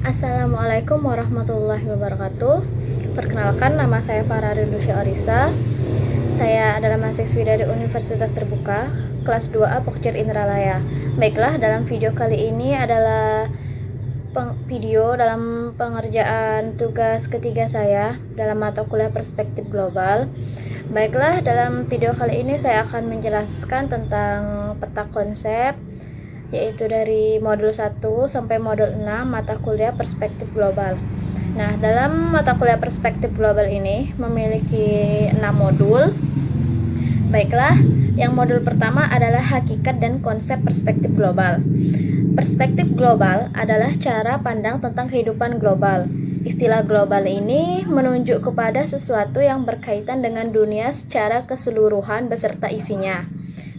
Assalamualaikum warahmatullahi wabarakatuh. Perkenalkan, nama saya Farah Rindusia Arisa. Saya adalah mahasiswi dari Universitas Terbuka, kelas 2A Pokja Indralaya. Baiklah, dalam video kali ini adalah video dalam pengerjaan tugas ketiga saya dalam mata kuliah Perspektif Global. Baiklah, dalam video kali ini saya akan menjelaskan tentang peta konsep, yaitu dari modul 1 sampai modul 6 mata kuliah Perspektif Global. Nah, dalam mata kuliah Perspektif Global ini memiliki 6 modul. Baiklah, yang modul pertama adalah hakikat dan konsep perspektif global. Perspektif global adalah cara pandang tentang kehidupan global. Istilah global ini menunjuk kepada sesuatu yang berkaitan dengan dunia secara keseluruhan beserta isinya.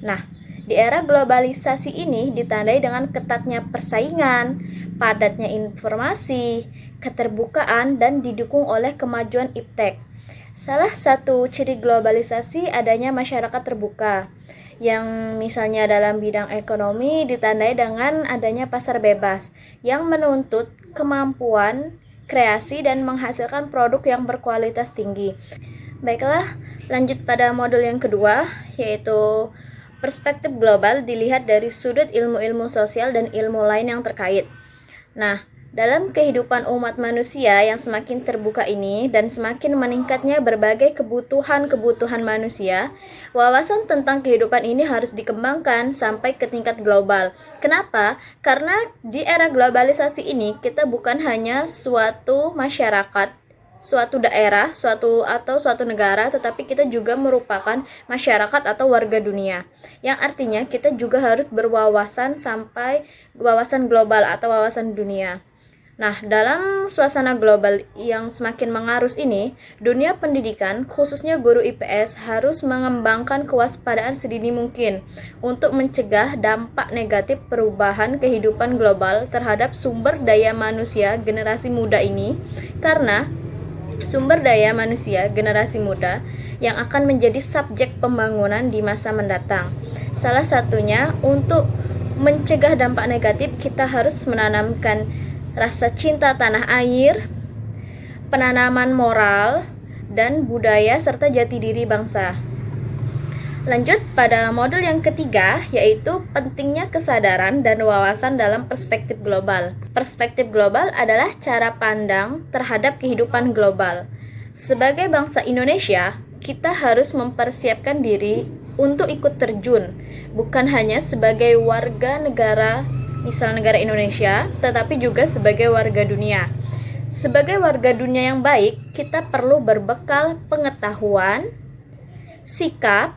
Nah, di era globalisasi ini ditandai dengan ketatnya persaingan, padatnya informasi, keterbukaan, dan didukung oleh kemajuan iptek. Salah satu ciri globalisasi adanya masyarakat terbuka, yang misalnya dalam bidang ekonomi ditandai dengan adanya pasar bebas, yang menuntut kemampuan, kreasi, dan menghasilkan produk yang berkualitas tinggi. Baiklah, lanjut pada modul yang kedua, yaitu perspektif global dilihat dari sudut ilmu-ilmu sosial dan ilmu lain yang terkait. Nah, dalam kehidupan umat manusia yang semakin terbuka ini dan semakin meningkatnya berbagai kebutuhan manusia, wawasan tentang kehidupan ini harus dikembangkan sampai ke tingkat global. Kenapa? Karena di era globalisasi ini kita bukan hanya suatu masyarakat, suatu daerah, suatu negara, tetapi kita juga merupakan masyarakat atau warga dunia. Yang artinya kita juga harus berwawasan sampai wawasan global atau wawasan dunia. Nah, dalam suasana global yang semakin mengarus ini, dunia pendidikan, khususnya guru IPS, harus mengembangkan kewaspadaan sedini mungkin untuk mencegah dampak negatif perubahan kehidupan global terhadap sumber daya manusia generasi muda ini, karena sumber daya manusia generasi muda yang akan menjadi subjek pembangunan di masa mendatang. Salah satunya untuk mencegah dampak negatif, kita harus menanamkan rasa cinta tanah air, penanaman moral dan budaya serta jati diri bangsa. Lanjut pada modul yang ketiga, yaitu pentingnya kesadaran dan wawasan dalam perspektif global. Perspektif global adalah cara pandang terhadap kehidupan global. Sebagai bangsa Indonesia, kita harus mempersiapkan diri untuk ikut terjun, bukan hanya sebagai warga negara, misal negara Indonesia, tetapi juga sebagai warga dunia. Sebagai warga dunia yang baik, kita perlu berbekal pengetahuan, sikap,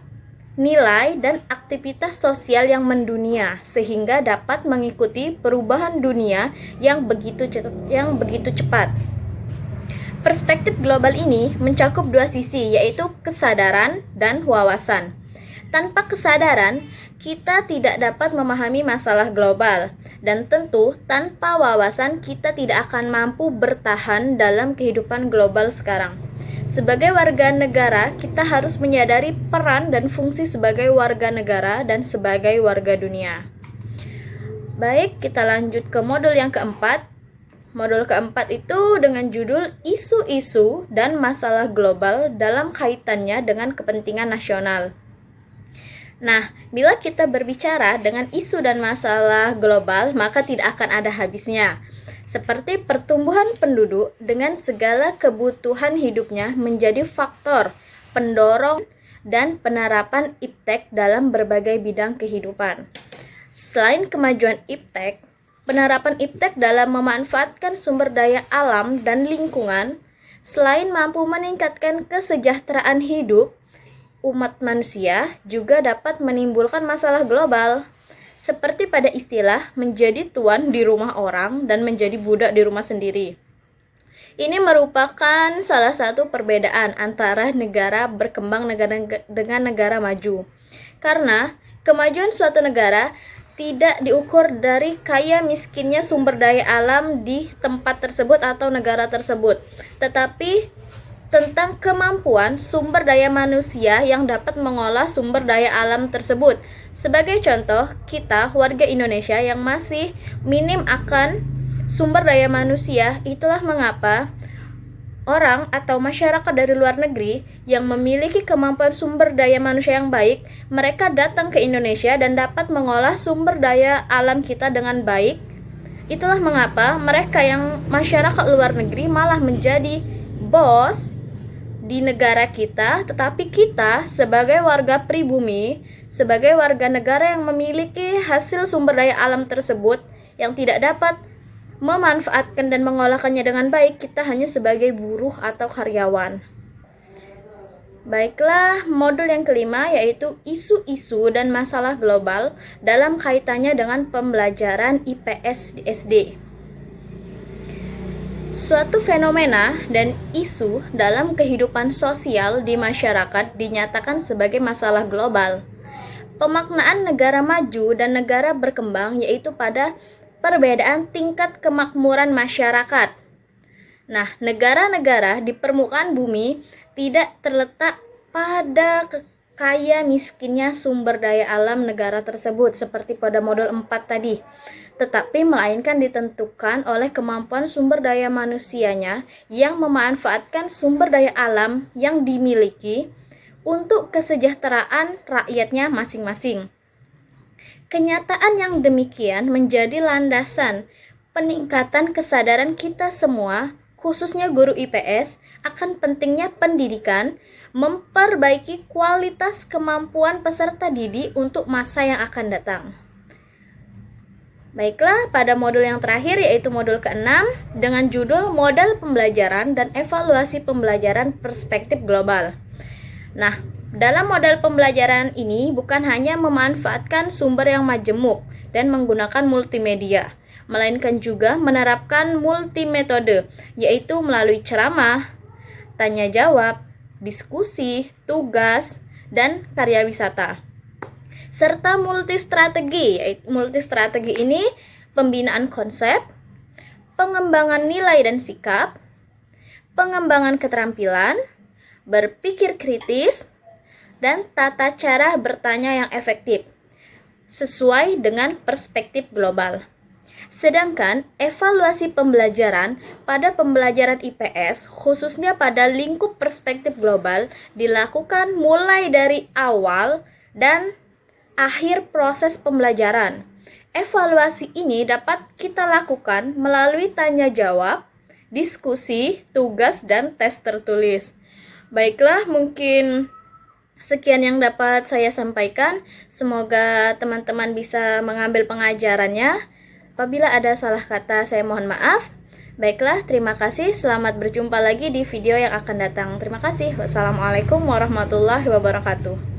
nilai, dan aktivitas sosial yang mendunia sehingga dapat mengikuti perubahan dunia yang begitu cepat. Perspektif global ini mencakup dua sisi, yaitu kesadaran dan wawasan. Tanpa kesadaran, kita tidak dapat memahami masalah global, dan tentu tanpa wawasan kita tidak akan mampu bertahan dalam kehidupan global sekarang. Sebagai warga negara, kita harus menyadari peran dan fungsi sebagai warga negara dan sebagai warga dunia. Baik, kita lanjut ke modul yang keempat. Modul keempat itu dengan judul isu-isu dan masalah global dalam kaitannya dengan kepentingan nasional. Nah, bila kita berbicara dengan isu dan masalah global, maka tidak akan ada habisnya. Seperti pertumbuhan penduduk dengan segala kebutuhan hidupnya menjadi faktor pendorong dan penerapan iptek dalam berbagai bidang kehidupan. Selain kemajuan iptek, penerapan iptek dalam memanfaatkan sumber daya alam dan lingkungan, selain mampu meningkatkan kesejahteraan hidup, umat manusia juga dapat menimbulkan masalah global. Seperti pada istilah menjadi tuan di rumah orang dan menjadi budak di rumah sendiri. Ini merupakan salah satu perbedaan antara negara berkembang dengan negara maju. Karena kemajuan suatu negara tidak diukur dari kaya miskinnya sumber daya alam di tempat tersebut atau negara tersebut, tetapi tentang kemampuan sumber daya manusia yang dapat mengolah sumber daya alam tersebut. Sebagai contoh, kita warga Indonesia yang masih minim akan sumber daya manusia. Itulah mengapa orang atau masyarakat dari luar negeri yang memiliki kemampuan sumber daya manusia yang baik, mereka datang ke Indonesia dan dapat mengolah sumber daya alam kita dengan baik. Itulah mengapa mereka yang masyarakat luar negeri malah menjadi bos di negara kita, tetapi kita sebagai warga pribumi, sebagai warga negara yang memiliki hasil sumber daya alam tersebut yang tidak dapat memanfaatkan dan mengolahkannya dengan baik, kita hanya sebagai buruh atau karyawan. Baiklah, modul yang kelima yaitu isu-isu dan masalah global dalam kaitannya dengan pembelajaran IPS di SD. Suatu fenomena dan isu dalam kehidupan sosial di masyarakat dinyatakan sebagai masalah global. Pemaknaan negara maju dan negara berkembang yaitu pada perbedaan tingkat kemakmuran masyarakat. Nah, negara-negara di permukaan bumi tidak terletak pada kaya miskinnya sumber daya alam negara tersebut seperti pada modul 4 tadi, tetapi melainkan ditentukan oleh kemampuan sumber daya manusianya yang memanfaatkan sumber daya alam yang dimiliki untuk kesejahteraan rakyatnya masing-masing. Kenyataan yang demikian menjadi landasan peningkatan kesadaran kita semua, khususnya guru IPS, akan pentingnya pendidikan, memperbaiki kualitas kemampuan peserta didik untuk masa yang akan datang. Baiklah, pada modul yang terakhir yaitu modul ke-6 dengan judul Model Pembelajaran dan Evaluasi Pembelajaran Perspektif Global. Nah, dalam model pembelajaran ini bukan hanya memanfaatkan sumber yang majemuk dan menggunakan multimedia, melainkan juga menerapkan multimetode, yaitu melalui ceramah, tanya jawab, diskusi, tugas, dan karya wisata. Serta multistrategi, multistrategi ini pembinaan konsep, pengembangan nilai dan sikap, pengembangan keterampilan, berpikir kritis, dan tata cara bertanya yang efektif, sesuai dengan perspektif global. Sedangkan evaluasi pembelajaran pada pembelajaran IPS, khususnya pada lingkup perspektif global, dilakukan mulai dari awal dan akhir proses pembelajaran. Evaluasi ini dapat kita lakukan melalui tanya jawab, diskusi, tugas, dan tes tertulis. Baiklah, mungkin sekian yang dapat saya sampaikan. Semoga teman-teman bisa mengambil pengajarannya. Apabila ada salah kata, saya mohon maaf. Baiklah, terima kasih. Selamat berjumpa lagi di video yang akan datang. Terima kasih. Wassalamualaikum warahmatullahi wabarakatuh.